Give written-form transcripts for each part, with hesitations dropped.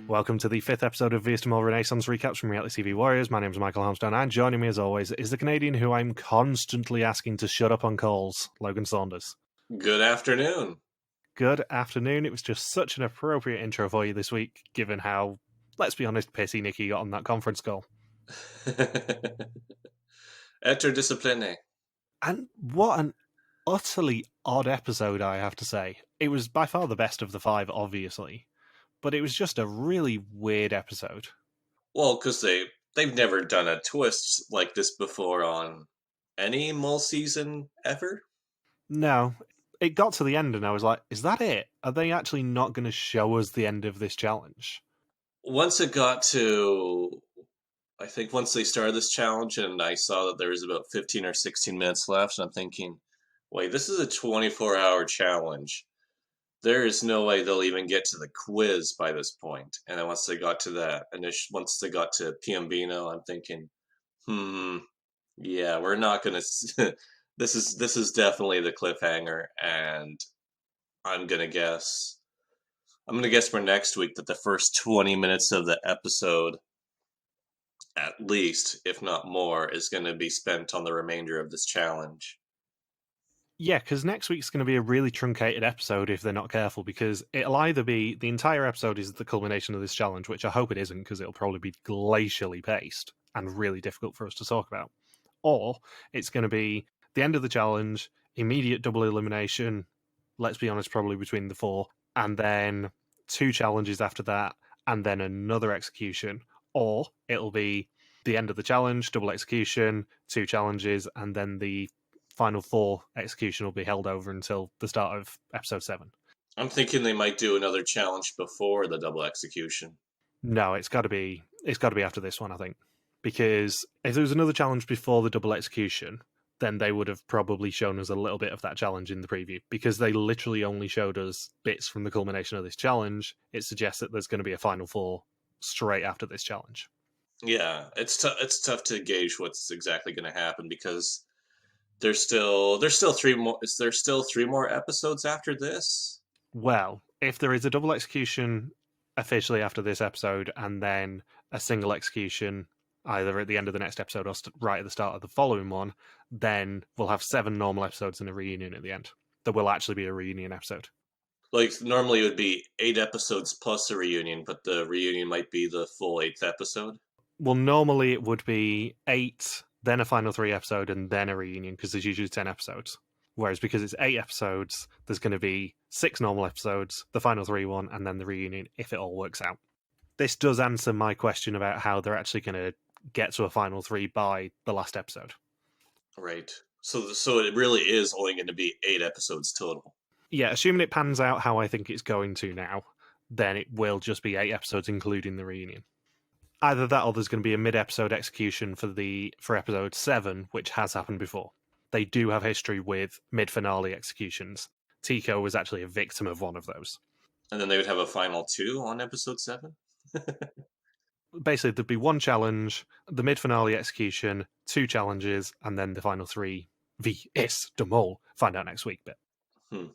Welcome to the 5th episode of Belgian Mole Renaissance Recaps from Reality TV Warriors. My name is Michael Harmstone, and joining me as always is the Canadian who I'm constantly asking to shut up on calls, Logan Saunders. Good afternoon. Good afternoon. It was just such an appropriate intro for you this week, given how, let's be honest, pissy Nikki got on that conference call. Interdiscipline. And what an utterly odd episode, I have to say. It was by far the best of the 5, obviously, but it was just a really weird episode. Well, because they've never done a twist like this before on any Mole season ever. No, it got to the end and I was like, is that it? Are they actually not going to show us the end of this challenge? Once it got to, I think once they started this challenge and I saw that there was about 15 or 16 minutes left, and I'm thinking, wait, this is a 24-hour challenge. There is no way they'll even get to the quiz by this point. And then once they got to that, and once they got to Piombino, I'm thinking, yeah, we're not gonna. This is definitely the cliffhanger, and I'm gonna guess for next week that the first 20 minutes of the episode, at least, if not more, is going to be spent on the remainder of this challenge. Yeah, because next week's going to be a really truncated episode if they're not careful, because it'll either be the entire episode is the culmination of this challenge, which I hope it isn't, because it'll probably be glacially paced and really difficult for us to talk about, or it's going to be the end of the challenge, immediate double elimination, let's be honest, probably between the 4, and then 2 challenges after that, and then another execution, or it'll be the end of the challenge, double execution, 2 challenges, and then the final 4 execution will be held over until the start of episode 7. I'm thinking they might do another challenge before the double execution. No, it's got to be after this one, I think, because if there was another challenge before the double execution, then they would have probably shown us a little bit of that challenge in the preview, because they literally only showed us bits from the culmination of this challenge. It suggests that there's going to be a final 4 straight after this challenge. Yeah, it's tough to gauge what's exactly going to happen, because there's still 3 more. Is there still 3 more episodes after this? Well, if there is a double execution officially after this episode, and then a single execution either at the end of the next episode or right at the start of the following one, then we'll have 7 normal episodes and a reunion at the end. There will actually be a reunion episode. Like, normally it would be 8 episodes plus a reunion, but the reunion might be the full 8th episode? Well, normally it would be 8, then a final 3 episode, and then a reunion, because there's usually 10 episodes. Whereas because it's 8 episodes, there's going to be 6 normal episodes, the final 3 one, and then the reunion, if it all works out. This does answer my question about how they're actually going to get to a final 3 by the last episode. Right. So it really is only going to be 8 episodes total. Yeah, assuming it pans out how I think it's going to now, then it will just be 8 episodes, including the reunion. Either that or there's going to be a mid-episode execution for episode 7, which has happened before. They do have history with mid-finale executions. Tico was actually a victim of one of those. And then they would have a final 2 on episode 7? Basically, there'd be 1 challenge, the mid-finale execution, 2 challenges, and then the final 3 V.S. de Mole. Find out next week bit.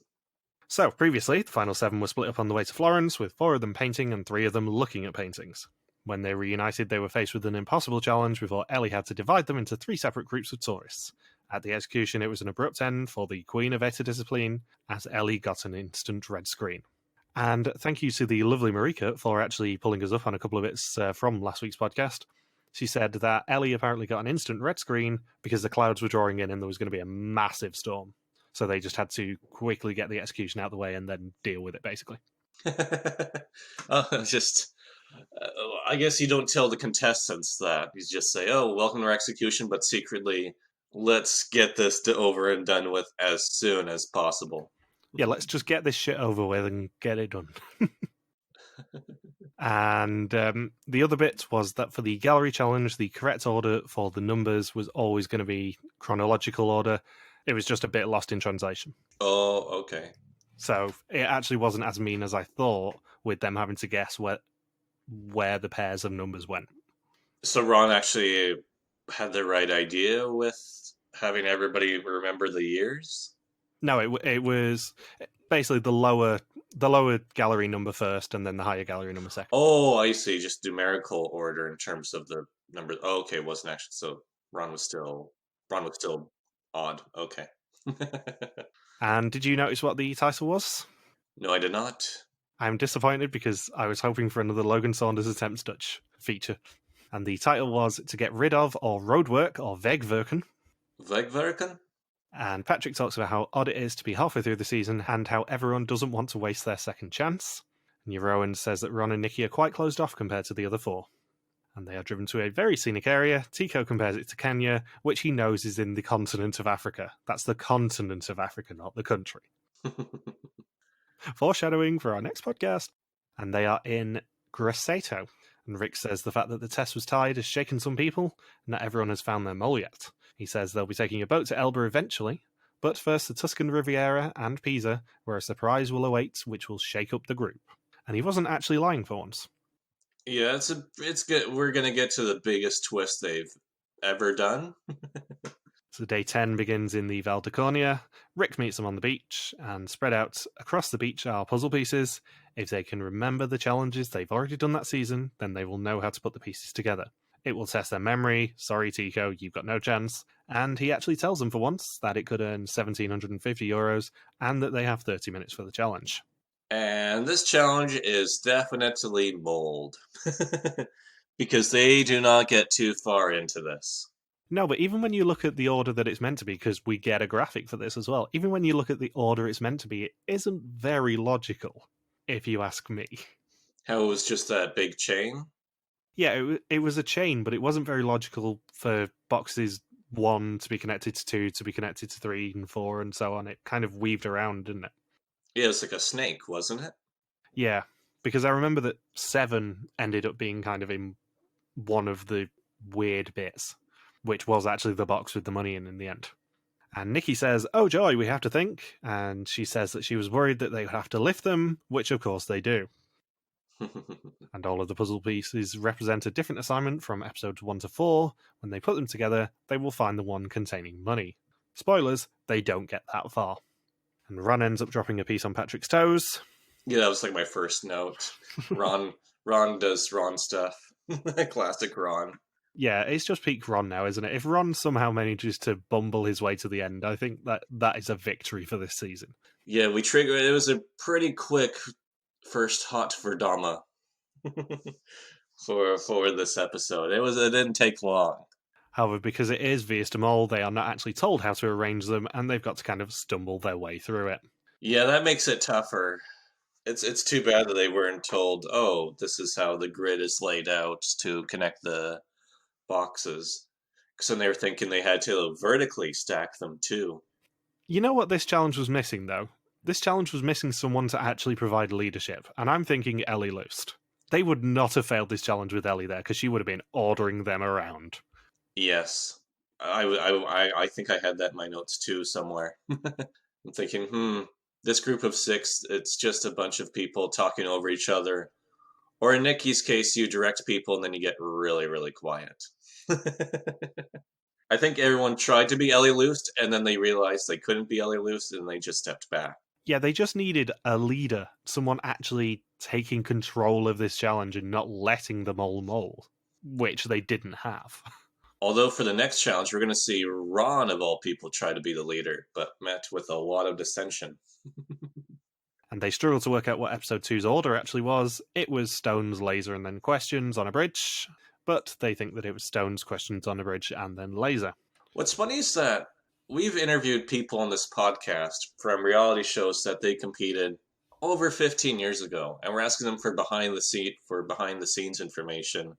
So, previously, the final 7 were split up on the way to Florence, with 4 of them painting and 3 of them looking at paintings. When they reunited, they were faced with an impossible challenge before Ellie had to divide them into 3 separate groups of tourists. At the execution, it was an abrupt end for the Queen of Interdiscipline, as Ellie got an instant red screen. And thank you to the lovely Marieke for actually pulling us up on a couple of bits from last week's podcast. She said that Ellie apparently got an instant red screen because the clouds were drawing in and there was going to be a massive storm. So they just had to quickly get the execution out of the way and then deal with it, basically. I guess you don't tell the contestants that. You just say, oh, welcome to our execution, but secretly, let's get this over and done with as soon as possible. Yeah, let's just get this shit over with and get it done. And the other bit was that for the gallery challenge, the correct order for the numbers was always going to be chronological order. It was just a bit lost in translation. Oh, okay. So it actually wasn't as mean as I thought, with them having to guess where the pairs of numbers went. So Ron actually had the right idea with having everybody remember the years? No, it was basically the lower The lower gallery number first, and then the higher gallery number second. Oh, I see. Just numerical order in terms of the numbers. Oh, okay, it wasn't actually. So Ron was still odd. Okay. And did you notice what the title was? No, I did not. I'm disappointed because I was hoping for another Logan Saunders Attempts Dutch feature. And the title was To Get Rid of or Roadwork or Wegwerken. Wegwerken? And Patrick talks about how odd it is to be halfway through the season and how everyone doesn't want to waste their second chance. And Rowan says that Ron and Nikki are quite closed off compared to the other four. And they are driven to a very scenic area. Tico compares it to Kenya, which he knows is in the continent of Africa. That's the continent of Africa, not the country. Foreshadowing for our next podcast. And they are in Grosseto. And Rick says the fact that the test was tied has shaken some people, and not everyone has found their mole yet. He says they'll be taking a boat to Elba eventually, but first the Tuscan Riviera and Pisa, where a surprise will await which will shake up the group. And he wasn't actually lying for once. Yeah, it's good. We're gonna get to the biggest twist they've ever done. So day 10 begins in the Val d'Aconia. Rick meets them on the beach, and spread out across the beach are puzzle pieces. If they can remember the challenges they've already done that season, then they will know how to put the pieces together. It will test their memory. Sorry, Tico, you've got no chance. And he actually tells them for once that it could earn €1,750 and that they have 30 minutes for the challenge. And this challenge is definitely mold. Because they do not get too far into this. No, but even when you look at the order that it's meant to be, because we get a graphic for this as well, even when you look at the order it's meant to be, it isn't very logical, if you ask me. How it was just that big chain? Yeah, it was a chain, but it wasn't very logical for boxes 1 to be connected to 2 to be connected to 3 and 4 and so on. It kind of weaved around, didn't it? Yeah, it's like a snake, wasn't it? Yeah, because I remember that 7 ended up being kind of in one of the weird bits, which was actually the box with the money in the end. And Nikki says, "Oh joy, we have to think." And she says that she was worried that they would have to lift them, which of course they do. And all of the puzzle pieces represent a different assignment from episodes 1 to 4. When they put them together, they will find the one containing money. Spoilers, they don't get that far. And Ron ends up dropping a piece on Patrick's toes. Yeah, that was like my first note. Ron does Ron stuff. Classic Ron. Yeah, it's just peak Ron now, isn't it? If Ron somehow manages to bumble his way to the end, I think that is a victory for this season. Yeah, it was a pretty quick first hot for Dama for this episode. It didn't take long. However, because it is Belgian Mole, they are not actually told how to arrange them, and they've got to kind of stumble their way through it. Yeah, that makes it tougher. It's too bad that they weren't told, oh, this is how the grid is laid out to connect the boxes. Because then they were thinking they had to vertically stack them too. You know what this challenge was missing, though? This challenge was missing someone to actually provide leadership, and I'm thinking Ellie Lust. They would not have failed this challenge with Ellie there, because she would have been ordering them around. Yes. I think I had that in my notes too somewhere. I'm thinking, this group of 6, it's just a bunch of people talking over each other. Or in Nikki's case, you direct people and then you get really, really quiet. I think everyone tried to be Ellie Lust, and then they realized they couldn't be Ellie Lust, and they just stepped back. Yeah, they just needed a leader, someone actually taking control of this challenge and not letting them all mole, which they didn't have. Although for the next challenge, we're going to see Ron, of all people, try to be the leader, but met with a lot of dissension. And they struggled to work out what episode 2's order actually was. It was Stones, Laser, and then Questions on a bridge, but they think that it was Stones, Questions on a bridge, and then Laser. What's funny is that we've interviewed people on this podcast from reality shows that they competed over 15 years ago, and we're asking them for behind the scenes information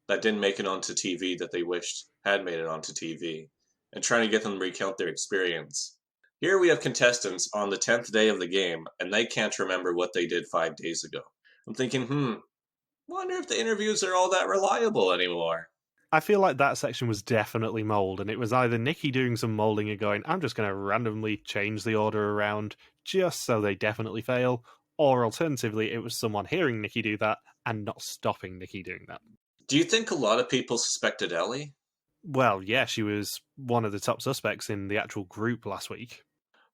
that didn't make it onto TV that they wished had made it onto TV, and trying to get them to recount their experience. Here we have contestants on the 10th day of the game, and they can't remember what they did 5 days ago. I'm thinking, wonder if the interviews are all that reliable anymore. I feel like that section was definitely mold, and it was either Nikki doing some molding and going, I'm just going to randomly change the order around just so they definitely fail, or alternatively, it was someone hearing Nikki do that and not stopping Nikki doing that. Do you think a lot of people suspected Ellie? Well, yeah, she was one of the top suspects in the actual group last week.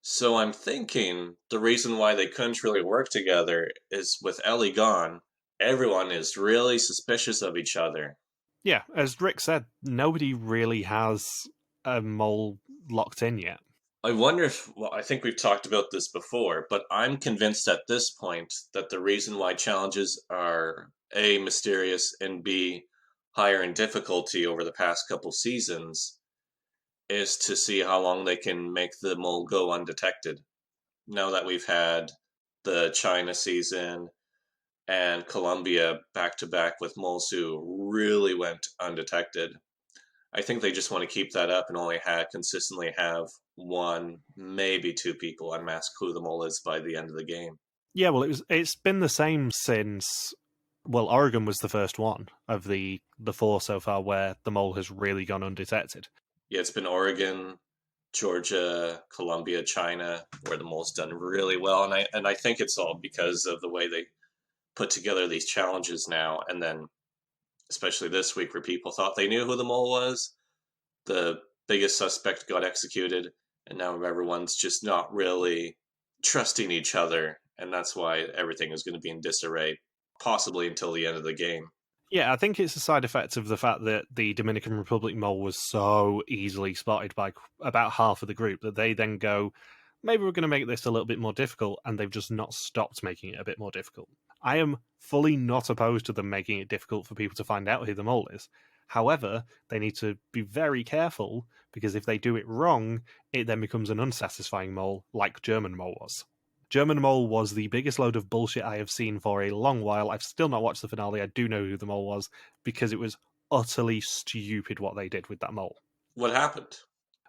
So I'm thinking the reason why they couldn't really work together is with Ellie gone, everyone is really suspicious of each other. Yeah, as Rick said, nobody really has a mole locked in yet. I wonder if, well, I think we've talked about this before, but I'm convinced at this point that the reason why challenges are A, mysterious, and B, higher in difficulty over the past couple seasons is to see how long they can make the mole go undetected. Now that we've had the China season and Colombia back to back with moles who really went undetected, I think they just want to keep that up and only consistently have one, maybe two people unmask who the mole is by the end of the game. Yeah, well, it's been the same since. Well, Oregon was the first one of the four so far where the mole has really gone undetected. Yeah, it's been Oregon, Georgia, Colombia, China, where the mole's done really well, and I think it's all because of the way they put together these challenges now, and then especially this week where people thought they knew who the mole was, the biggest suspect got executed, and now everyone's just not really trusting each other, and that's why everything is going to be in disarray, possibly until the end of the game. Yeah, I think it's a side effect of the fact that the Dominican Republic mole was so easily spotted by about half of the group that they then go, maybe we're going to make this a little bit more difficult, and they've just not stopped making it a bit more difficult. I am fully not opposed to them making it difficult for people to find out who the mole is. However, they need to be very careful because if they do it wrong, it then becomes an unsatisfying mole like German mole was. German Mole was the biggest load of bullshit I have seen for a long while. I've still not watched the finale. I do know who the mole was because it was utterly stupid what they did with that mole. What happened?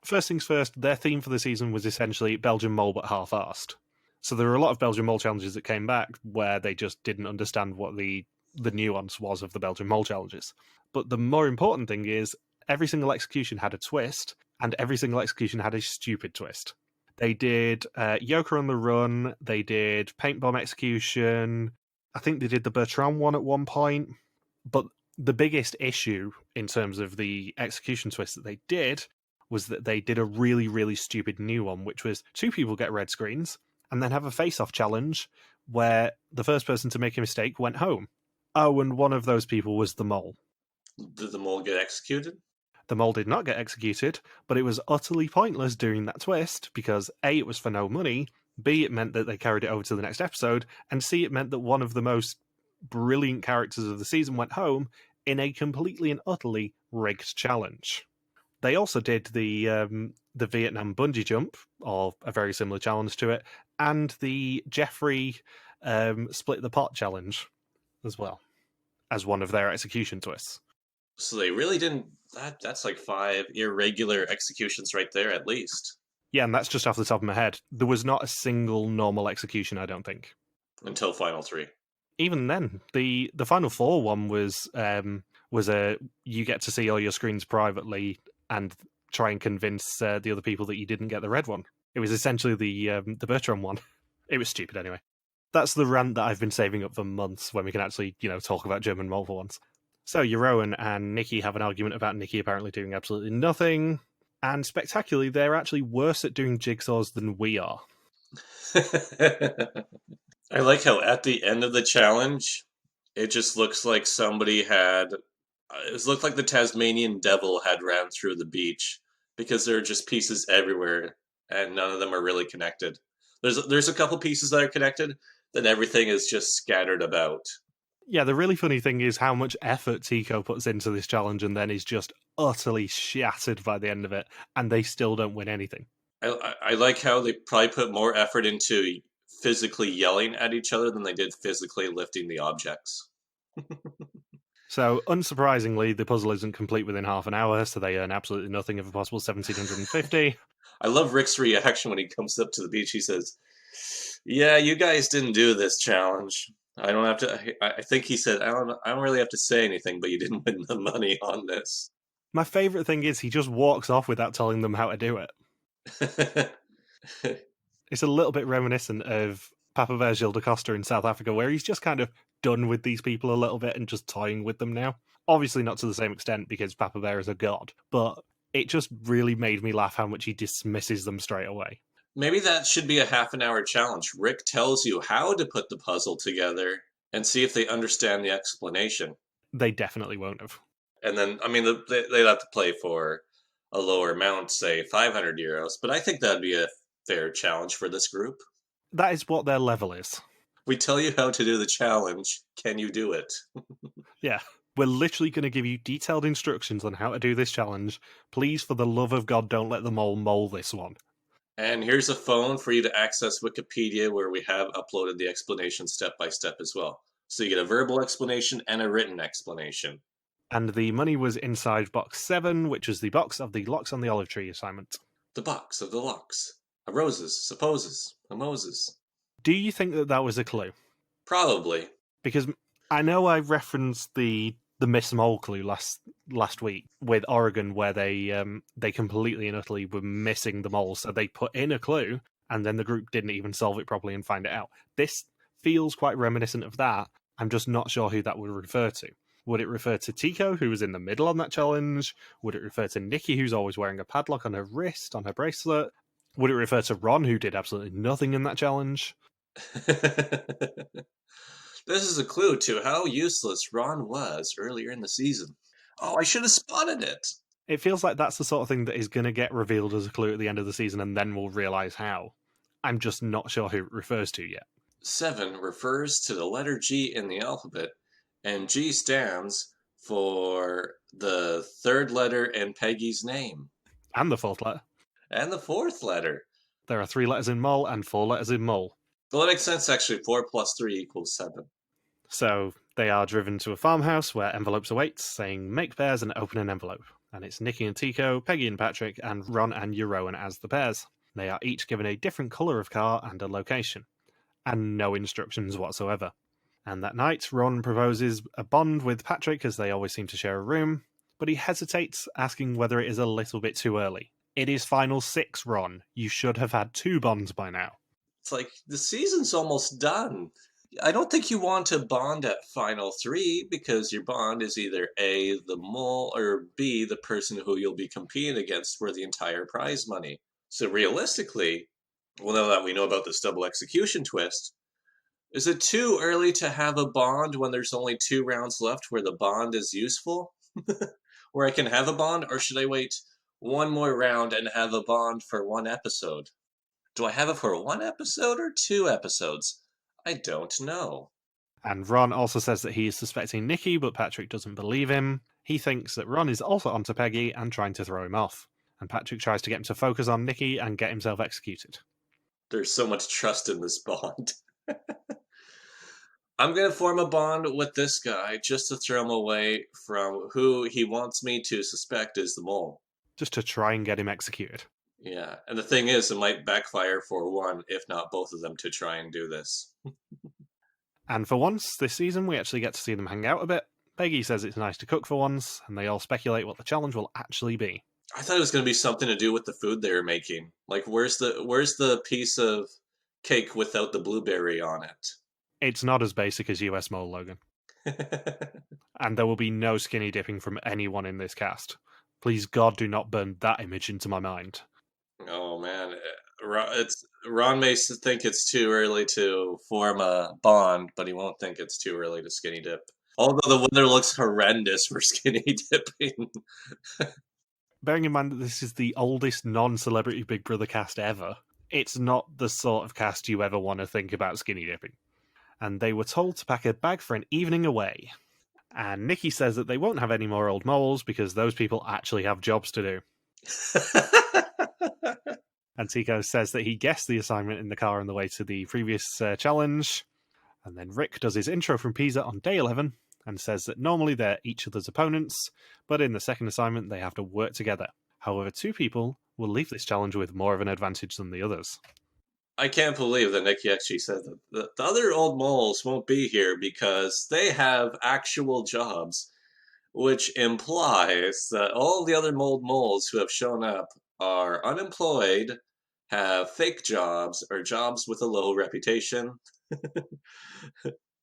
First things first, their theme for the season was essentially Belgian Mole but half-arsed. So there were a lot of Belgian Mole challenges that came back where they just didn't understand what the nuance was of the Belgian Mole challenges. But the more important thing is every single execution had a twist, and every single execution had a stupid twist. They did Yoker on the Run. They did Paint Bomb Execution. I think they did the Bertrand one at one point. But the biggest issue in terms of the execution twist that they did was that they did a really, really stupid new one, which was two people get red screens and then have a face-off challenge where the first person to make a mistake went home. Oh, and one of those people was the mole. Did the mole get executed? The mole did not get executed, but it was utterly pointless doing that twist because A, it was for no money, B, it meant that they carried it over to the next episode, and C, it meant that one of the most brilliant characters of the season went home in a completely and utterly rigged challenge. They also did the Vietnam bungee jump, or a very similar challenge to it, and the Jeffrey split the pot challenge as well as one of their execution twists. So they really didn't. That's like 5 irregular executions right there, at least. Yeah, and that's just off the top of my head. There was not a single normal execution, I don't think. Until Final 3. Even then, the Final Four one was a you get to see all your screens privately and try and convince the other people that you didn't get the red one. It was essentially the Bertrand one. It was stupid anyway. That's the rant that I've been saving up for months when we can actually, talk about German Mole for once. So Jeroen and Nikki have an argument about Nikki apparently doing absolutely nothing. And spectacularly, they're actually worse at doing jigsaws than we are. I like how at the end of the challenge, it just looks like somebody had. It looked like the Tasmanian devil had ran through the beach because there are just pieces everywhere and none of them are really connected. There's a couple pieces that are connected, then everything is just scattered about. Yeah, the really funny thing is how much effort Tico puts into this challenge and then is just utterly shattered by the end of it, and they still don't win anything. I like how they probably put more effort into physically yelling at each other than they did physically lifting the objects. So, unsurprisingly, the puzzle isn't complete within half an hour, so they earn absolutely nothing of a possible 1,750. I love Rick's reaction when he comes up to the beach. He says, "Yeah, you guys didn't do this challenge. I don't have to." I think he said, I don't really have to say anything, but you didn't win the money on this." My favourite thing is he just walks off without telling them how to do it. It's a little bit reminiscent of Papa Bear Gilles da Costa in South Africa, where he's just kind of done with these people a little bit and just toying with them now. Obviously not to the same extent because Papa Bear is a god, but it just really made me laugh how much he dismisses them straight away. Maybe that should be a half an hour challenge. Rick tells you how to put the puzzle together and see if they understand the explanation. They definitely won't have. And then, I mean, they'd have to play for a lower amount, say 500 euros, but I think that'd be a fair challenge for this group. That is what their level is. We tell you how to do the challenge. Can you do it? Yeah. We're literally going to give you detailed instructions on how to do this challenge. Please, for the love of God, don't let the mole this one. And here's a phone for you to access Wikipedia, where we have uploaded the explanation step by step as well. So you get a verbal explanation and a written explanation. And the money was inside box 7, which is the box of the Locks on the Olive Tree assignment. The box of the locks. A roses, supposes, a Moses. Do you think that that was a clue? Probably. Because I know I referenced the Miss Mole clue last week with Oregon, where they completely and utterly were missing the mole, so they put in a clue, and then the group didn't even solve it properly and find it out. This feels quite reminiscent of that. I'm just not sure who that would refer to. Would it refer to Tico, who was in the middle on that challenge? Would it refer to Nikki, who's always wearing a padlock on her wrist, on her bracelet? Would it refer to Ron, who did absolutely nothing in that challenge? This is a clue to how useless Ron was earlier in the season. Oh, I should have spotted it. It feels like that's the sort of thing that is going to get revealed as a clue at the end of the season, and then we'll realise how. I'm just not sure who it refers to yet. 7 refers to the letter G in the alphabet, and G stands for the third letter in Peggy's name. And the fourth letter. And the fourth letter. There are 3 letters in mole and 4 letters in mole. Well, that makes sense, actually. 4 plus 3 equals 7. So they are driven to a farmhouse where envelopes await, saying make pairs and open an envelope. And it's Nikki and Tico, Peggy and Patrick, and Ron and Eurowan as the pairs. They are each given a different colour of car and a location. And no instructions whatsoever. And that night, Ron proposes a bond with Patrick, as they always seem to share a room, but he hesitates, asking whether it is a little bit too early. It is final 6, Ron. You should have had 2 bonds by now. It's like, the season's almost done. I don't think you want to bond at final 3, because your bond is either A, the mole, or B, the person who you'll be competing against for the entire prize money. So realistically, well, now that we know about this double execution twist, is it too early to have a bond when there's only 2 rounds left where the bond is useful? Where I can have a bond, or should I wait one more round and have a bond for 1 episode? Do I have it for 1 episode or 2 episodes? I don't know. And Ron also says that he is suspecting Nikki, but Patrick doesn't believe him. He thinks that Ron is also onto Peggy and trying to throw him off. And Patrick tries to get him to focus on Nikki and get himself executed. There's so much trust in this bond. I'm going to form a bond with this guy just to throw him away from who he wants me to suspect is the mole. Just to try and get him executed. Yeah, and the thing is, it might backfire for one, if not both of them, to try and do this. And for once, this season, we actually get to see them hang out a bit. Peggy says it's nice to cook for once, and they all speculate what the challenge will actually be. I thought it was going to be something to do with the food they were making. Like, where's the piece of cake without the blueberry on it? It's not as basic as US Mole, Logan. And there will be no skinny dipping from anyone in this cast. Please, God, do not burn that image into my mind. Oh, man. Ron may think it's too early to form a bond, but he won't think it's too early to skinny dip. Although the weather looks horrendous for skinny dipping. Bearing in mind that this is the oldest non-celebrity Big Brother cast ever, it's not the sort of cast you ever want to think about skinny dipping. And they were told to pack a bag for an evening away. And Nikki says that they won't have any more old moles because those people actually have jobs to do. And Tico says that he guessed the assignment in the car on the way to the previous challenge. And then Rick does his intro from Pisa on day 11 and says that normally they're each other's opponents, but in the second assignment they have to work together. However, 2 people will leave this challenge with more of an advantage than the others. I can't believe that Nikki actually said that the other old moles won't be here because they have actual jobs, which implies that all the other moles who have shown up are unemployed, have fake jobs, or jobs with a low reputation.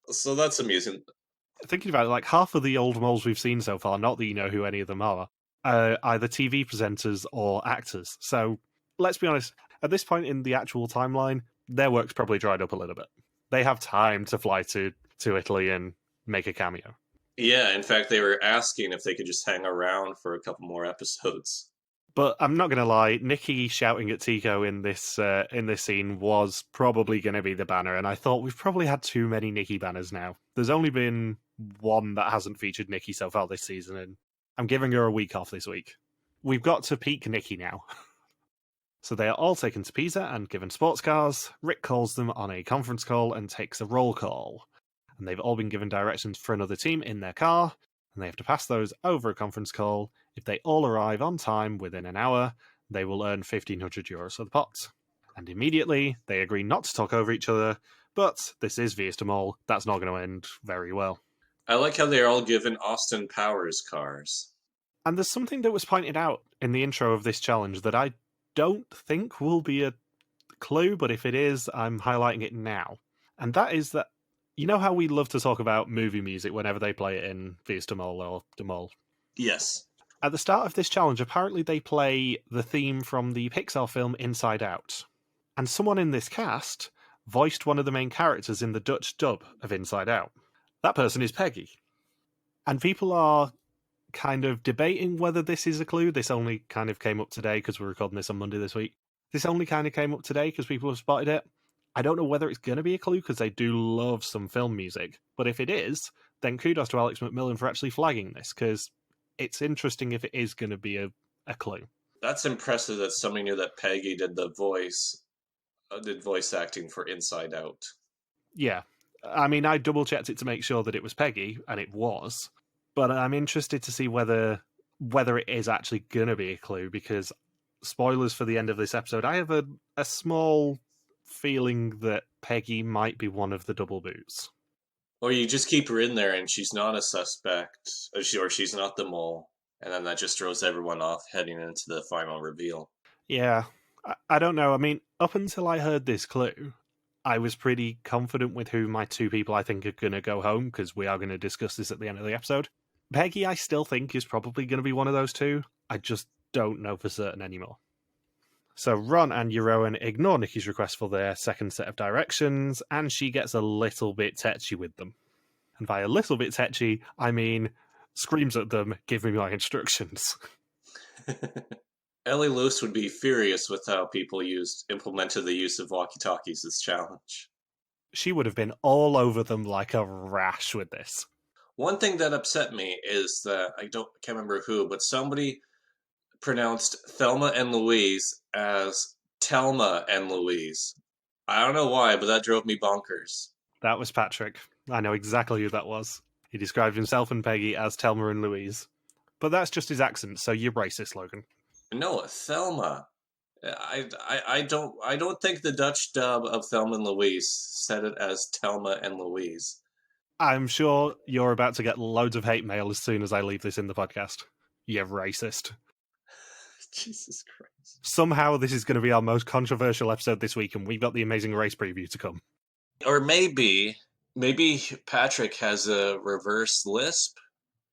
So that's amusing. Thinking about it, like half of the old moles we've seen so far, not that you know who any of them are either TV presenters or actors. So, let's be honest, at this point in the actual timeline, their work's probably dried up a little bit. They have time to fly to Italy and make a cameo. Yeah, in fact, they were asking if they could just hang around for a couple more episodes. But I'm not going to lie, Nikki shouting at Tico in this scene was probably going to be the banner, and I thought we've probably had too many Nikki banners now. There's only been one that hasn't featured Nikki so far this season, and I'm giving her a week off this week. We've got to peak Nikki now. So they are all taken to Pisa and given sports cars. Rick calls them on a conference call and takes a roll call. And they've all been given directions for another team in their car, and they have to pass those over a conference call. If they all arrive on time within an hour, they will earn €1,500 for the pot. And immediately, they agree not to talk over each other, but this is the Mole. That's not going to end very well. I like how they're all given Austin Powers cars. And there's something that was pointed out in the intro of this challenge that I don't think will be a clue, but if it is, I'm highlighting it now. And that is that, you know how we love to talk about movie music whenever they play it in the Mole or the Mole? Yes. At the start of this challenge, apparently they play the theme from the Pixar film Inside Out. And someone in this cast voiced one of the main characters in the Dutch dub of Inside Out. That person is Peggy. And people are kind of debating whether this is a clue. This only kind of came up today because we're recording this on Monday this week. This only kind of came up today because people have spotted it. I don't know whether it's going to be a clue because they do love some film music. But if it is, then kudos to Alex McMillan for actually flagging this, because it's interesting if it is going to be a clue. That's impressive that somebody knew that Peggy did voice acting for Inside Out. Yeah. I mean, I double-checked it to make sure that it was Peggy, and it was. But I'm interested to see whether it is actually going to be a clue, because spoilers for the end of this episode, I have a small feeling that Peggy might be one of the double boots. Or you just keep her in there and she's not a suspect, or she's not the mole, and then that just throws everyone off heading into the final reveal. Yeah, I don't know. I mean, up until I heard this clue, I was pretty confident with who my two people I think are going to go home, because we are going to discuss this at the end of the episode. Peggy, I still think, is probably going to be one of those two. I just don't know for certain anymore. So Ron and Euron ignore Nikki's request for their second set of directions, and she gets a little bit tetchy with them. And by a little bit tetchy, I mean screams at them, "Give me my instructions." Ellie Lewis would be furious with how people implemented the use of walkie-talkies this challenge. She would have been all over them like a rash with this. One thing that upset me is that can't remember who, but somebody pronounced Thelma and Louise as Telma and Louise. I don't know why, but that drove me bonkers. That was Patrick. I know exactly who that was. He described himself and Peggy as Telma and Louise. But that's just his accent, so you're racist, Logan. No, Thelma. I don't think the Dutch dub of Thelma and Louise said it as Telma and Louise. I'm sure you're about to get loads of hate mail as soon as I leave this in the podcast. You're racist. Jesus Christ. Somehow this is going to be our most controversial episode this week, and we've got the Amazing Race preview to come. Or maybe Patrick has a reverse lisp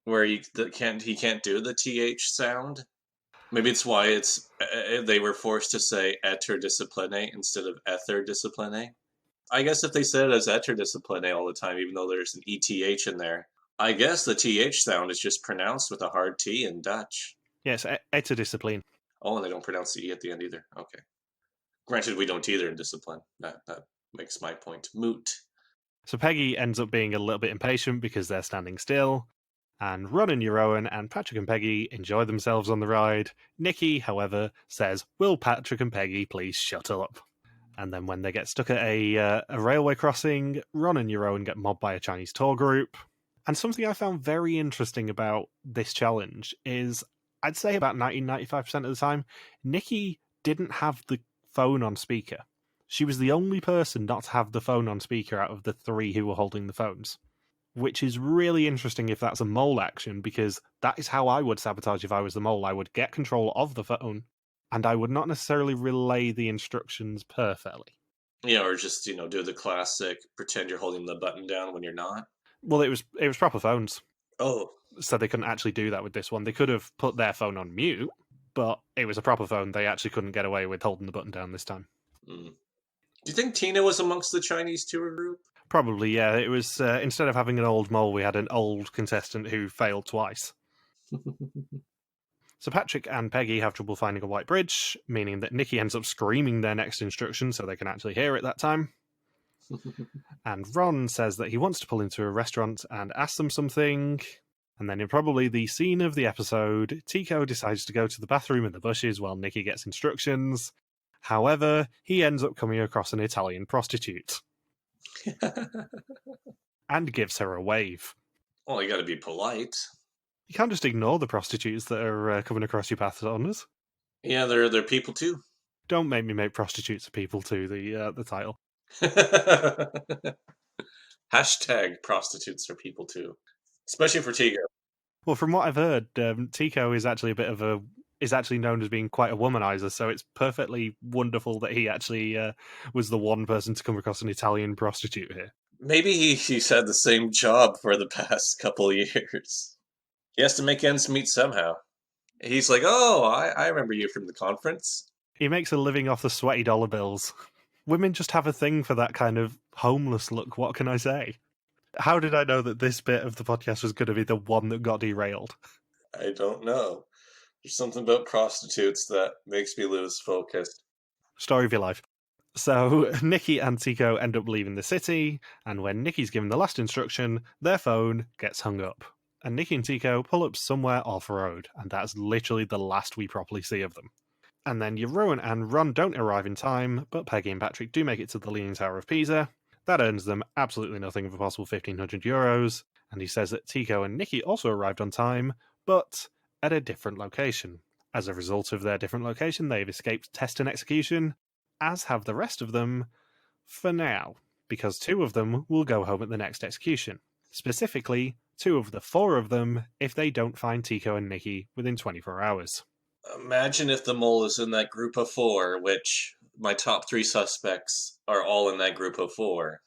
where he can't do the TH sound. Maybe it's why they were forced to say interdiscipline instead of etherdiscipline. I guess if they said it as interdiscipline all the time, even though there's an ETH in there, I guess the TH sound is just pronounced with a hard T in Dutch. Yes, interdiscipline. Oh, and they don't pronounce the E at the end either. Okay. Granted, we don't either in discipline. That makes my point moot. So Peggy ends up being a little bit impatient because they're standing still, and Ron and Euron and Patrick and Peggy enjoy themselves on the ride. Nikki, however, says, "Will Patrick and Peggy please shut up?" And then when they get stuck at a railway crossing, Ron and Euron get mobbed by a Chinese tour group. And something I found very interesting about this challenge is, I'd say about 90-95% of the time, Nikki didn't have the phone on speaker. She was the only person not to have the phone on speaker out of the three who were holding the phones. Which is really interesting if that's a mole action, because that is how I would sabotage if I was the mole. I would get control of the phone, and I would not necessarily relay the instructions perfectly. Yeah, or just, do the classic pretend you're holding the button down when you're not. Well, it was proper phones. Oh. So they couldn't actually do that with this one. They could have put their phone on mute, but it was a proper phone. They actually couldn't get away with holding the button down this time. Mm. Do you think Tina was amongst the Chinese tour group? Probably, yeah. It was, instead of having an old mole, we had an old contestant who failed twice. So Patrick and Peggy have trouble finding a white bridge, meaning that Nikki ends up screaming their next instruction so they can actually hear it that time. And Ron says that he wants to pull into a restaurant and ask them something. And then in probably the scene of the episode, Tico decides to go to the bathroom in the bushes while Nikki gets instructions. However, he ends up coming across an Italian prostitute and gives her a wave. Well, you gotta be polite. You can't just ignore the prostitutes that are coming across your path, Saunders. Yeah, they're people too. Don't make me make prostitutes people too, the title. Hashtag prostitutes are people too. Especially for Tico. Well, from what I've heard, Tico is actually is actually known as being quite a womanizer, so it's perfectly wonderful that he actually was the one person to come across an Italian prostitute here. Maybe he's had the same job for the past couple of years. He has to make ends meet somehow. He's like, oh, I remember you from the conference. He makes a living off the sweaty dollar bills. Women just have a thing for that kind of homeless look, what can I say? How did I know that this bit of the podcast was going to be the one that got derailed? I don't know. There's something about prostitutes that makes me lose focus. Story of your life. So Nikki and Tico end up leaving the city, and when Nikki's given the last instruction, their phone gets hung up. And Nikki and Tico pull up somewhere off-road, and that's literally the last we properly see of them. And then Jeroen and Ron don't arrive in time, but Peggy and Patrick do make it to the Leaning Tower of Pisa. That earns them absolutely nothing of a possible €1,500, and he says that Tico and Nikki also arrived on time, but at a different location. As a result of their different location, they've escaped test and execution, as have the rest of them, for now, because 2 of them will go home at the next execution. Specifically, 2 of the 4 of them if they don't find Tico and Nikki within 24 hours. Imagine if the mole is in that group of 4, which my top 3 suspects are all in that group of 4.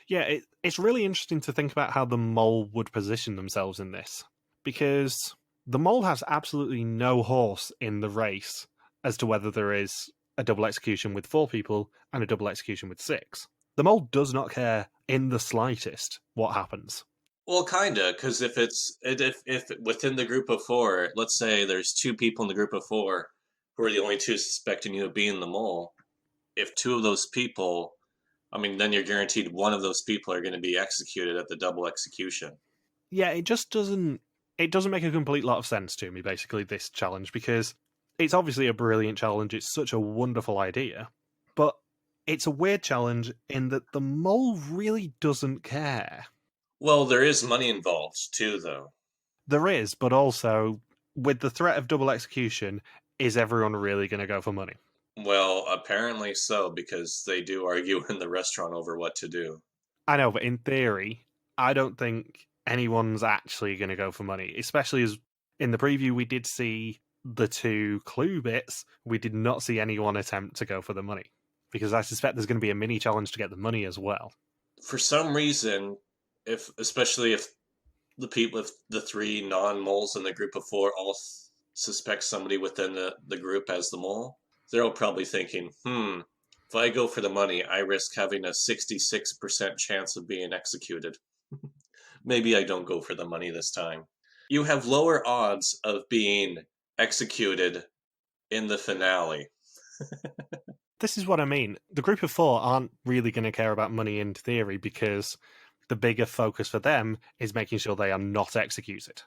Yeah, it's really interesting to think about how the mole would position themselves in this, because the mole has absolutely no horse in the race as to whether there is a double execution with 4 people and a double execution with 6. The mole does not care in the slightest what happens. Well, kinda, because if within the group of 4, let's say there's 2 people in the group of 4 who are the only 2 suspecting you of being the mole, if 2 of those people, I mean, then you're guaranteed one of those people are going to be executed at the double execution. Yeah, it doesn't make a complete lot of sense to me, basically, this challenge, because it's obviously a brilliant challenge, it's such a wonderful idea, but it's a weird challenge in that the mole really doesn't care. Well, there is money involved, too, though. There is, but also, with the threat of double execution, is everyone really going to go for money? Well, apparently so, because they do argue in the restaurant over what to do. I know, but in theory, I don't think anyone's actually going to go for money, especially as in the preview we did see the 2 clue bits, we did not see anyone attempt to go for the money, because I suspect there's going to be a mini challenge to get the money as well. For some reason, especially if the 3 non-moles in the group of 4 all suspect somebody within the group as the mole, they're all probably thinking, if I go for the money, I risk having a 66% chance of being executed. Maybe I don't go for the money this time. You have lower odds of being executed in the finale. This is what I mean. The group of 4 aren't really going to care about money in theory, because the bigger focus for them is making sure they are not executed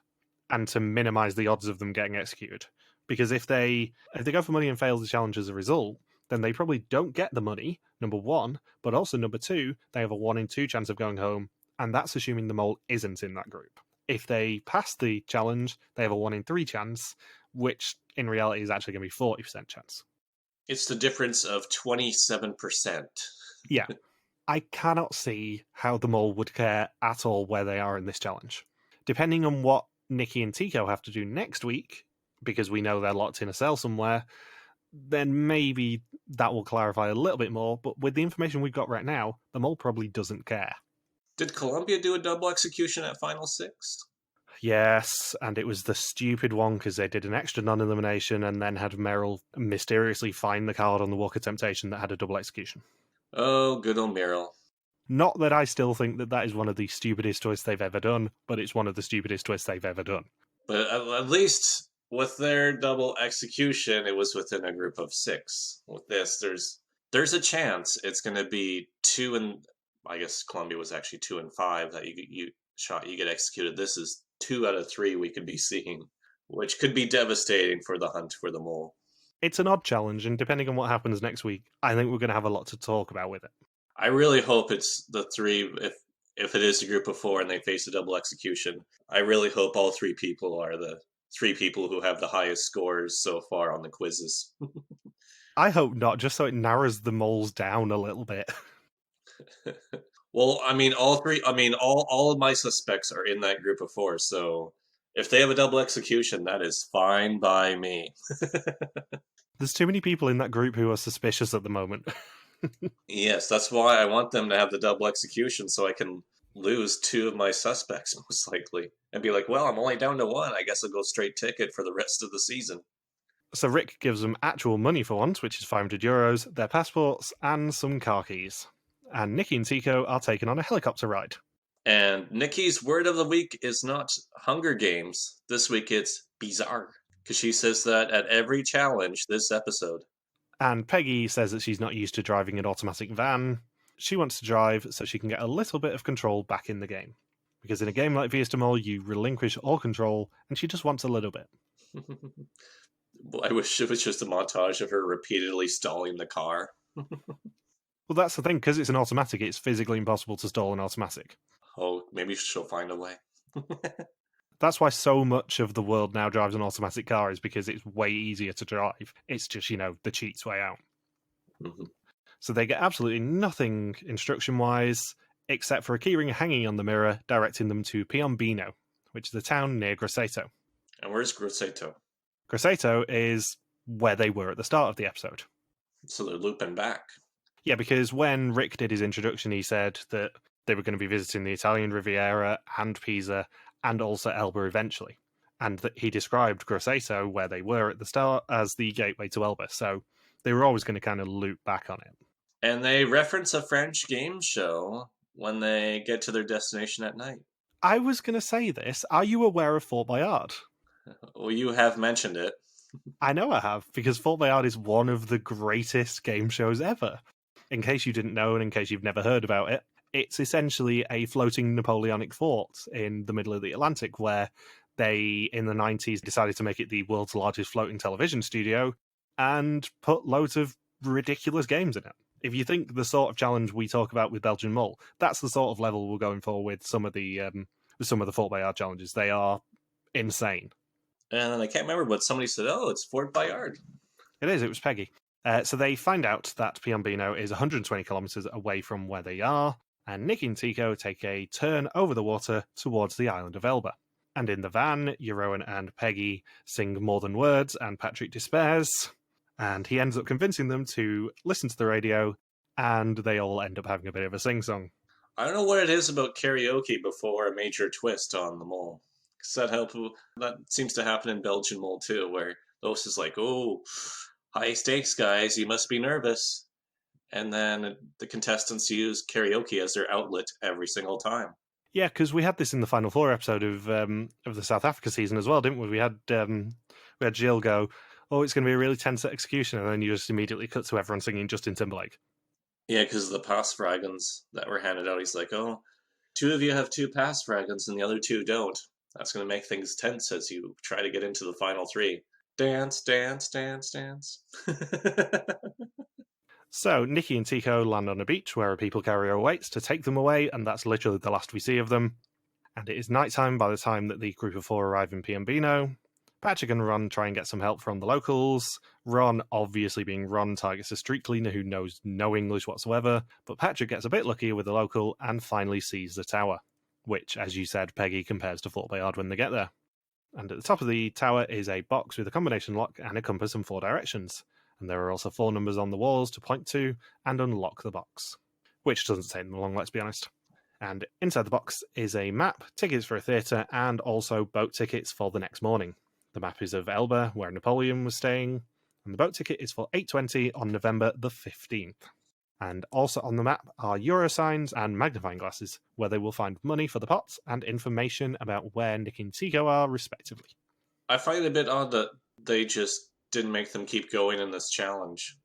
and to minimize the odds of them getting executed. Because if they go for money and fail the challenge as a result, then they probably don't get the money, number 1, but also number 2, they have a 1 in 2 chance of going home, and that's assuming the mole isn't in that group. If they pass the challenge, they have a 1 in 3 chance, which in reality is actually going to be 40% chance. It's the difference of 27%. Yeah. I cannot see how the mole would care at all where they are in this challenge. Depending on what Nikki and Tico have to do next week, because we know they're locked in a cell somewhere, then maybe that will clarify a little bit more, but with the information we've got right now, the mole probably doesn't care. Did Columbia do a double execution at Final 6? Yes, and it was the stupid one because they did an extra non-elimination and then had Meryl mysteriously find the card on the Walk of Temptation that had a double execution. Oh, good old Meryl. Not that I still think that that is one of the stupidest twists they've ever done, but it's one of the stupidest twists they've ever done. But at least with their double execution, it was within a group of 6. With this, there's a chance it's going to be 2 and I guess Columbia was actually 2 and 5 that you get executed. This is 2 out of 3 we could be seeing, which could be devastating for the hunt for the mole. It's an odd challenge, and depending on what happens next week, I think we're going to have a lot to talk about with it. I really hope it's the 3. If it is a group of 4 and they face a double execution, I really hope all 3 people are the 3 people who have the highest scores so far on the quizzes. I hope not, just so it narrows the moles down a little bit. Well, I mean, all of my suspects are in that group of 4, so if they have a double execution, that is fine by me. There's too many people in that group who are suspicious at the moment. Yes, that's why I want them to have the double execution so I can lose 2 of my suspects, most likely, and be like, well, I'm only down to 1. I guess I'll go straight ticket for the rest of the season. So Rick gives them actual money for once, which is €500, their passports, and some car keys. And Nikki and Tico are taken on a helicopter ride. And Nikki's word of the week is not Hunger Games. This week it's bizarre, because she says that at every challenge this episode. And Peggy says that she's not used to driving an automatic van. She wants to drive so she can get a little bit of control back in the game. Because in a game like vs Mole, you relinquish all control, and she just wants a little bit. Well, I wish it was just a montage of her repeatedly stalling the car. Well, that's the thing, because it's an automatic, it's physically impossible to stall an automatic. Oh, maybe she'll find a way. That's why so much of the world now drives an automatic car, is because it's way easier to drive. It's just, the cheats way out. Mm-hmm. So they get absolutely nothing instruction-wise, except for a keyring hanging on the mirror directing them to Piombino, which is a town near Grosseto. And where's Grosseto? Grosseto is where they were at the start of the episode. So they're looping back. Yeah, because when Rick did his introduction, he said that they were going to be visiting the Italian Riviera and Pisa and also Elba eventually. And that he described Grosseto, where they were at the start, as the gateway to Elba. So they were always going to kind of loop back on it. And they reference a French game show when they get to their destination at night. I was going to say this. Are you aware of Fort Boyard? Well, you have mentioned it. I know I have, because Fort Boyard is one of the greatest game shows ever. In case you didn't know, and in case you've never heard about it, it's essentially a floating Napoleonic fort in the middle of the Atlantic, where they, in the 90s, decided to make it the world's largest floating television studio and put loads of ridiculous games in it. If you think the sort of challenge we talk about with Belgian Mole, that's the sort of level we're going for with some of the Fort Boyard challenges. They are insane. And I can't remember, but somebody said, oh, it's Fort Boyard. It is. It was Peggy. So they find out that Piombino is 120 kilometers away from where they are, and Nicky and Tico take a turn over the water towards the island of Elba. And in the van, Jeroen and Peggy sing More Than Words, and Patrick despairs, and he ends up convincing them to listen to the radio, and they all end up having a bit of a sing-song. I don't know what it is about karaoke before a major twist on the Mole. That seems to happen in Belgian Mole too, where the host is like, oh, high stakes, guys, you must be nervous. And then the contestants use karaoke as their outlet every single time. Yeah, because we had this in the Final Four episode of the South Africa season as well, didn't we? We had Jill go, oh, it's going to be a really tense execution, and then you just immediately cut to everyone singing Justin Timberlake. Yeah, because the pass fragons that were handed out, he's like, oh, 2 of you have 2 pass fragons and the other 2 don't. That's going to make things tense as you try to get into the final 3. Dance, dance, dance, dance. So Nicky and Tico land on a beach where people carrier waits to take them away, and that's literally the last we see of them. And it is nighttime by the time that the group of 4 arrive in Piombino. Patrick and Ron try and get some help from the locals. Ron, obviously being Ron, targets a street cleaner who knows no English whatsoever, but Patrick gets a bit luckier with the local and finally sees the tower, which, as you said, Peggy, compares to Fort Boyard when they get there. And at the top of the tower is a box with a combination lock and a compass in 4 directions. And there are also 4 numbers on the walls to point to and unlock the box. Which doesn't take them long, let's be honest. And inside the box is a map, tickets for a theatre, and also boat tickets for the next morning. The map is of Elba, where Napoleon was staying, and the boat ticket is for 8:20 on November the 15th. And also on the map are euro signs and magnifying glasses, where they will find money for the pots and information about where Nick and Tico are, respectively. I find it a bit odd that they just didn't make them keep going in this challenge.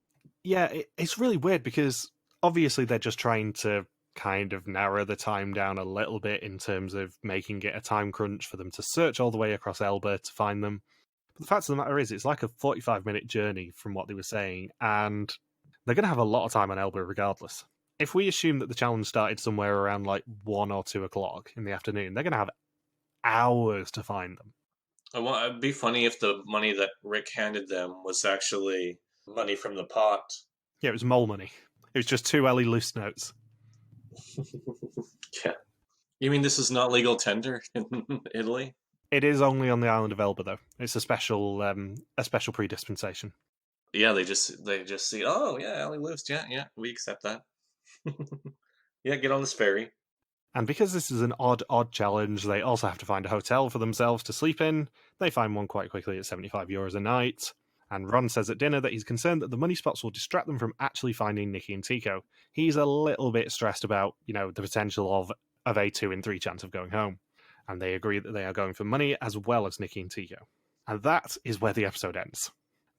Yeah, it's really weird because obviously they're just trying to kind of narrow the time down a little bit in terms of making it a time crunch for them to search all the way across Elba to find them. But the fact of the matter is, it's like a 45-minute journey from what they were saying, and they're going to have a lot of time on Elba regardless. If we assume that the challenge started somewhere around like 1 or 2 o'clock in the afternoon, they're going to have hours to find them. It'd be funny if the money that Rick handed them was actually money from the pot. Yeah, it was mole money. It was just 2 Ellie loose notes. Yeah. You mean this is not legal tender in Italy? It is only on the island of Elba, though. It's a special pre-dispensation. Yeah, they just see. Oh yeah, Ellie loose. Yeah, we accept that. Yeah, get on this ferry. And because this is an odd challenge, they also have to find a hotel for themselves to sleep in. They find one quite quickly at €75 a night. And Ron says at dinner that he's concerned that the money spots will distract them from actually finding Nikki and Tico. He's a little bit stressed about, the potential of a 2 in 3 chance of going home. And they agree that they are going for money as well as Nikki and Tico. And that is where the episode ends.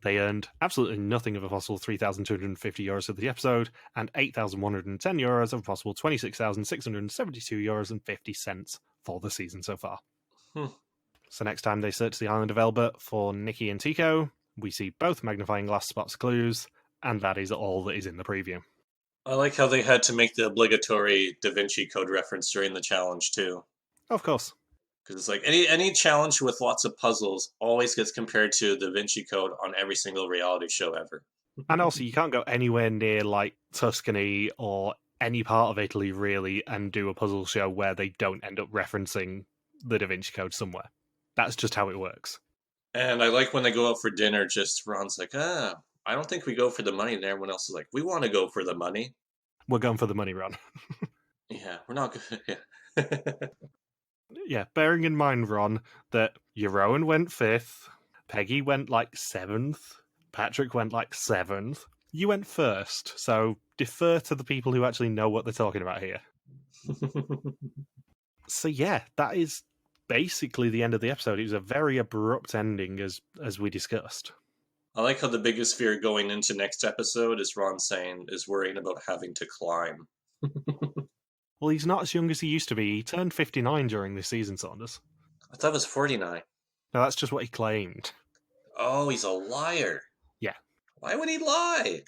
They earned absolutely nothing of a possible €3,250 of the episode, and €8,110 of a possible €26,672.50 for the season so far. So next time they search the island of Elba for Nikki and Tico, we see both magnifying glass spots clues, and that is all that is in the preview. I like how they had to make the obligatory Da Vinci Code reference during the challenge too. Of course. Because it's like any challenge with lots of puzzles always gets compared to Da Vinci Code on every single reality show ever. And also, you can't go anywhere near like Tuscany or any part of Italy really and do a puzzle show where they don't end up referencing the Da Vinci Code somewhere. That's just how it works. And I like when they go out for dinner, just Ron's like, I don't think we go for the money. And everyone else is like, we want to go for the money. We're going for the money, Ron. Yeah, we're not good. Yeah. Yeah, bearing in mind, Ron, that Rowan went 5th, Peggy went like 7th, Patrick went like 7th. You went 1st, so defer to the people who actually know what they're talking about here. So yeah, that is basically the end of the episode. It was a very abrupt ending, as we discussed. I like how the biggest fear going into next episode is Ron is worrying about having to climb. Well, he's not as young as he used to be. He turned 59 during this season, Saunders. I thought it was 49. No, that's just what he claimed. Oh, he's a liar. Yeah. Why would he lie?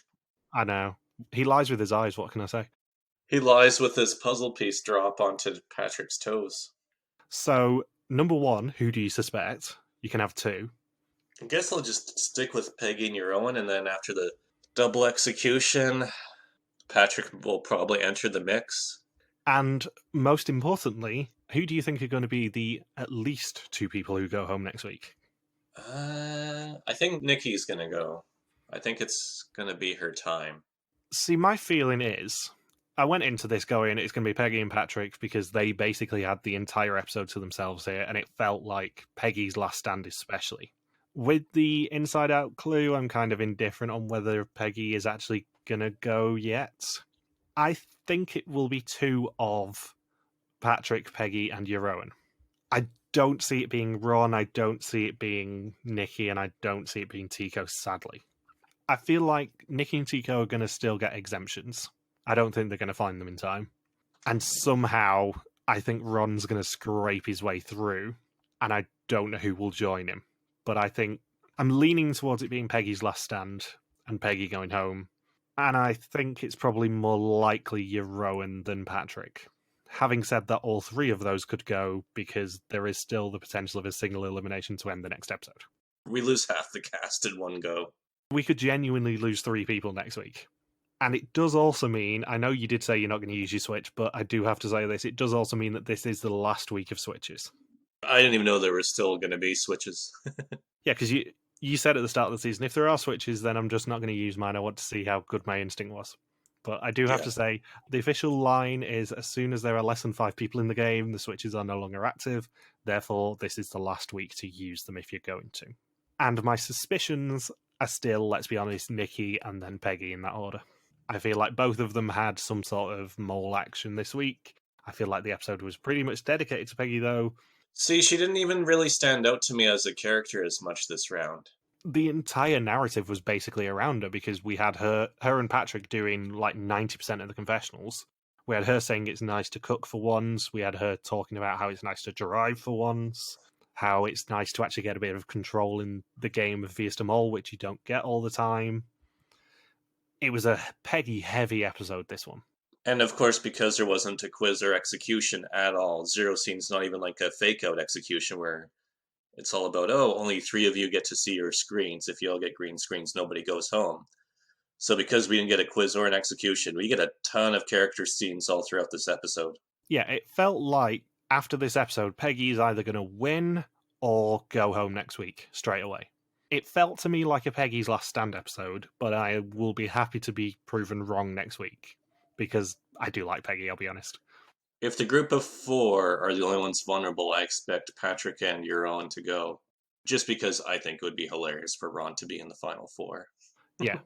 I know. He lies with his eyes, what can I say? He lies with his puzzle piece drop onto Patrick's toes. So, number 1, who do you suspect? You can have 2. I guess I'll just stick with Peggy and Rowan, and then after the double execution, Patrick will probably enter the mix. And most importantly, who do you think are going to be the at least 2 people who go home next week? I think Nikki's going to go. I think it's going to be her time. See, my feeling is, I went into this going, it's going to be Peggy and Patrick because they basically had the entire episode to themselves here, and it felt like Peggy's last stand especially. With the Inside Out clue, I'm kind of indifferent on whether Peggy is actually going to go yet. I think it will be 2 of Patrick, Peggy, and Rowan. I don't see it being Ron, I don't see it being Nikki, and I don't see it being Tico, sadly. I feel like Nikki and Tico are going to still get exemptions. I don't think they're going to find them in time. And somehow, I think Ron's going to scrape his way through, and I don't know who will join him. But I think I'm leaning towards it being Peggy's last stand and Peggy going home. And I think it's probably more likely Rowan than Patrick. Having said that, all 3 of those could go because there is still the potential of a single elimination to end the next episode. We lose half the cast in one go. We could genuinely lose 3 people next week. And it does also mean, I know you did say you're not going to use your Switch, but I do have to say this, it does also mean that this is the last week of Switches. I didn't even know there were still going to be Switches. Yeah, because you said at the start of the season, if there are Switches, then I'm just not going to use mine. I want to see how good my instinct was. But I do have Yeah. to say, the official line is as soon as there are less than 5 people in the game, the switches are no longer active. Therefore, this is the last week to use them if you're going to. And my suspicions are still, let's be honest, Nikki and then Peggy in that order. I feel like both of them had some sort of mole action this week. I feel like the episode was pretty much dedicated to Peggy, though. See, she didn't even really stand out to me as a character as much this round. The entire narrative was basically around her because we had her and Patrick doing like 90% of the confessionals. We had her saying it's nice to cook for once. We had her talking about how it's nice to drive for once. How it's nice to actually get a bit of control in the game of Fiesta Mole, which you don't get all the time. It was a Peggy heavy episode, this one. And of course, because there wasn't a quiz or execution at all, Zero Scene's not even like a fake out execution where it's all about, oh, only 3 of you get to see your screens. If you all get green screens, nobody goes home. So because we didn't get a quiz or an execution, we get a ton of character scenes all throughout this episode. Yeah, it felt like after this episode, Peggy's either going to win or go home next week straight away. It felt to me like a Peggy's Last Stand episode, but I will be happy to be proven wrong next week because I do like Peggy, I'll be honest. If the group of 4 are the only ones vulnerable, I expect Patrick and Euron to go. Just because I think it would be hilarious for Ron to be in the final 4. Yeah.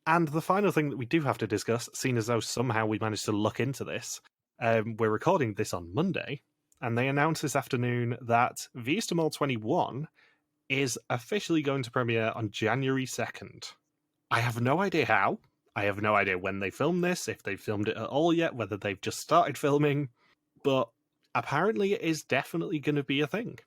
And the final thing that we do have to discuss, seeing as though somehow we managed to look into this, we're recording this on Monday, and they announced this afternoon that Fiesta Mole 21 is officially going to premiere on January 2nd. I have no idea how. I have no idea when they filmed this, if they filmed it at all yet, whether they've just started filming, but apparently it is definitely going to be a thing.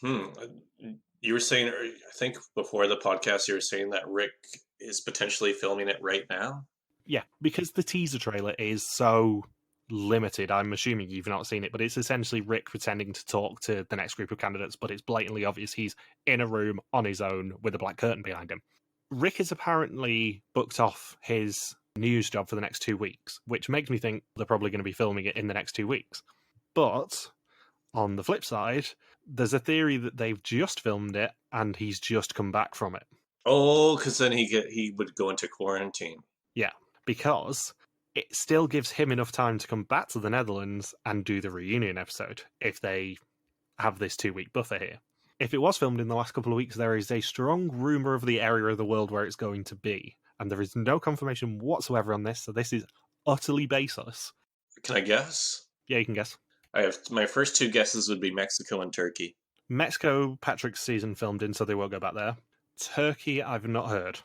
You were saying, I think before the podcast, you were saying that Rick is potentially filming it right now? Yeah, because the teaser trailer is so limited. I'm assuming you've not seen it, but it's essentially Rick pretending to talk to the next group of candidates, but it's blatantly obvious he's in a room on his own with a black curtain behind him. Rick is apparently booked off his news job for the next 2 weeks, which makes me think they're probably going to be filming it in the next 2 weeks. But on the flip side, there's a theory that they've just filmed it and he's just come back from it. Oh, because then he would go into quarantine. Yeah, because it still gives him enough time to come back to the Netherlands and do the reunion episode if they have this 2-week buffer here. If it was filmed in the last couple of weeks, there is a strong rumour of the area of the world where it's going to be, and there is no confirmation whatsoever on this, so this is utterly baseless. Can I guess? Yeah, you can guess. I have my first 2 guesses would be Mexico and Turkey. Mexico, Patrick's season filmed in, so they won't go back there. Turkey, I've not heard.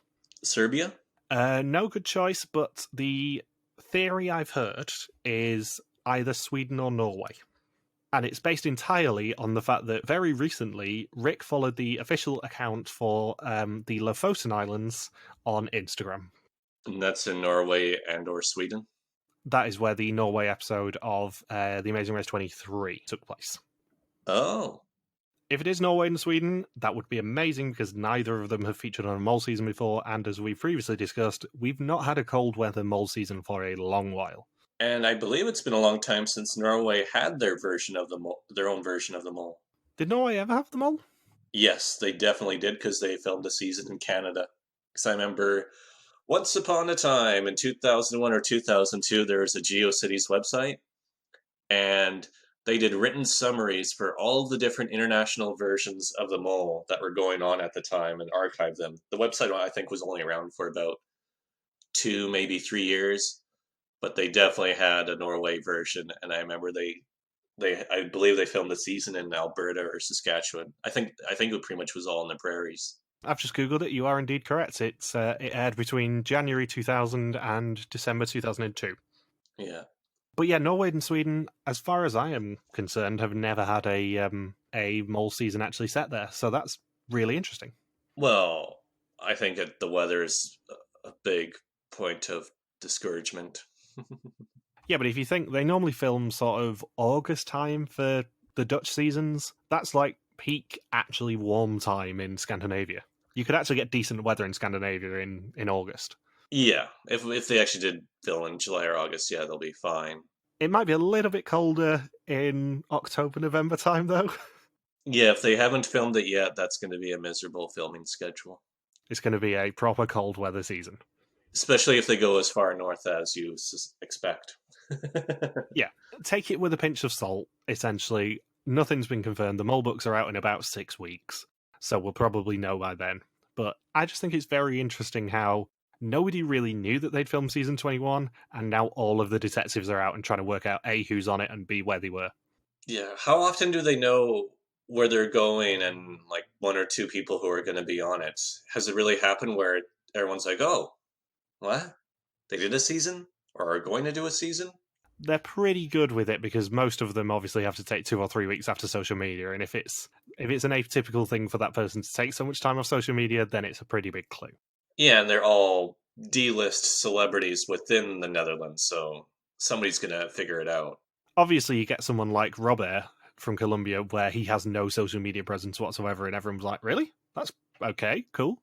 Serbia? No good choice, but the theory I've heard is either Sweden or Norway. And it's based entirely on the fact that very recently, Rick followed the official account for the Lofoten Islands on Instagram. And that's in Norway and or Sweden? That is where the Norway episode of The Amazing Race 23 took place. Oh. If it is Norway and Sweden, that would be amazing because neither of them have featured on a mole season before, and as we previously discussed, we've not had a cold weather mole season for a long while. And I believe it's been a long time since Norway had their version of the mole, their own version of the mole. Did Norway ever have the mole? Yes, they definitely did because they filmed a season in Canada. Because I remember once upon a time in 2001 or 2002, there was a GeoCities website, and they did written summaries for all the different international versions of the mole that were going on at the time and archived them. The website, I think, was only around for about 2, maybe 3 years, but they definitely had a Norway version. And I remember I believe they filmed the season in Alberta or Saskatchewan. I think it pretty much was all in the prairies. I've just googled it. You are indeed correct. It aired between January 2000 and December 2002. Yeah. But yeah, Norway and Sweden, as far as I am concerned, have never had a mole season actually set there. So that's really interesting. Well, I think the weather is a big point of discouragement. Yeah, but if you think they normally film sort of August time for the Dutch seasons, that's like peak actually warm time in Scandinavia. You could actually get decent weather in Scandinavia in August. Yeah, if they actually did film in July or August, yeah, they'll be fine. It might be a little bit colder in October, November time, though. Yeah, if they haven't filmed it yet, that's going to be a miserable filming schedule. It's going to be a proper cold weather season. Especially if they go as far north as you expect. Yeah, take it with a pinch of salt, essentially. Nothing's been confirmed. The mole books are out in about 6 weeks, so we'll probably know by then. But I just think it's very interesting how nobody really knew that they'd filmed season 21, and now all of the detectives are out and trying to work out A, who's on it, and B, where they were. Yeah, how often do they know where they're going and like one or two people who are going to be on it? Has it really happened where everyone's like, "Oh, what? They did a season or are going to do a season?" They're pretty good with it because most of them obviously have to take 2 or 3 weeks after social media, and if it's an atypical thing for that person to take so much time off social media, then it's a pretty big clue. Yeah, and they're all D-list celebrities within the Netherlands, so somebody's going to figure it out. Obviously, you get someone like Robert from Colombia where he has no social media presence whatsoever, and everyone's like, "Really? That's okay, cool."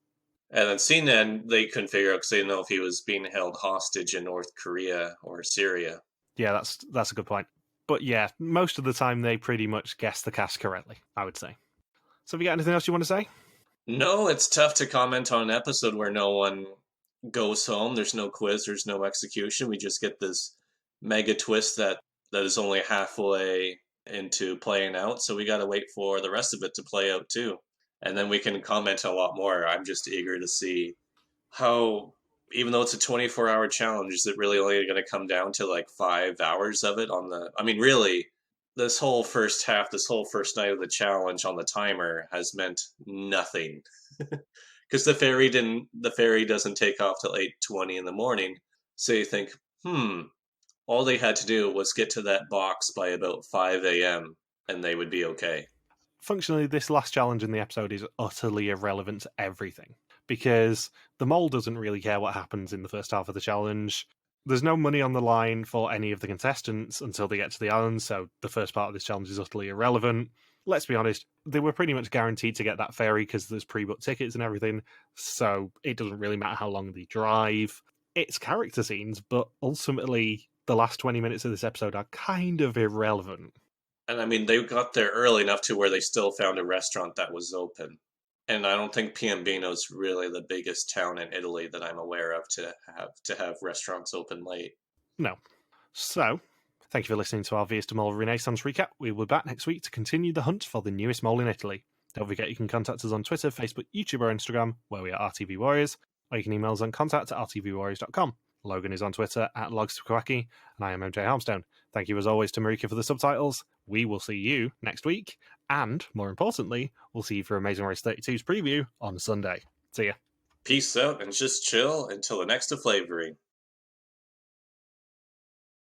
And then Sinan, they couldn't figure out because they didn't know if he was being held hostage in North Korea or Syria. Yeah, that's a good point. But yeah, most of the time they pretty much guess the cast correctly, I would say. So, have you got anything else you want to say? No, it's tough to comment on an episode where no one goes home. There's no quiz, there's no execution. We just get this mega twist that is only halfway into playing out. So we got to wait for the rest of it to play out too. And then we can comment a lot more. I'm just eager to see how, even though it's a 24-hour challenge, is it really only going to come down to like 5 hours of it on the. I mean, really, this whole first half, this whole first night of the challenge on the timer has meant nothing. Because the ferry doesn't take off till 8:20 in the morning. So you think, all they had to do was get to that box by about 5 a.m. and they would be okay. Functionally, this last challenge in the episode is utterly irrelevant to everything because the mole doesn't really care what happens in the first half of the challenge. There's no money on the line for any of the contestants until they get to the island, so the first part of this challenge is utterly irrelevant. Let's be honest, they were pretty much guaranteed to get that ferry because there's pre-booked tickets and everything, so it doesn't really matter how long they drive. It's character scenes, but ultimately, the last 20 minutes of this episode are kind of irrelevant. And I mean, they got there early enough to where they still found a restaurant that was open. And I don't think Piombino is really the biggest town in Italy that I'm aware of to have restaurants open late. No. So, thank you for listening to our Vias de Mole Renaissance recap. We'll be back next week to continue the hunt for the newest mole in Italy. Don't forget you can contact us on Twitter, Facebook, YouTube, or Instagram, where we are RTV Warriors, or you can email us on contact@rtvwarriors.com. Logan is on Twitter @LogsToKawaki, and I am MJ Harmstone. Thank you as always to Marieke for the subtitles. We will see you next week, and more importantly, we'll see you for Amazing Race 32's preview on Sunday. See ya. Peace out and just chill until the next flavoring.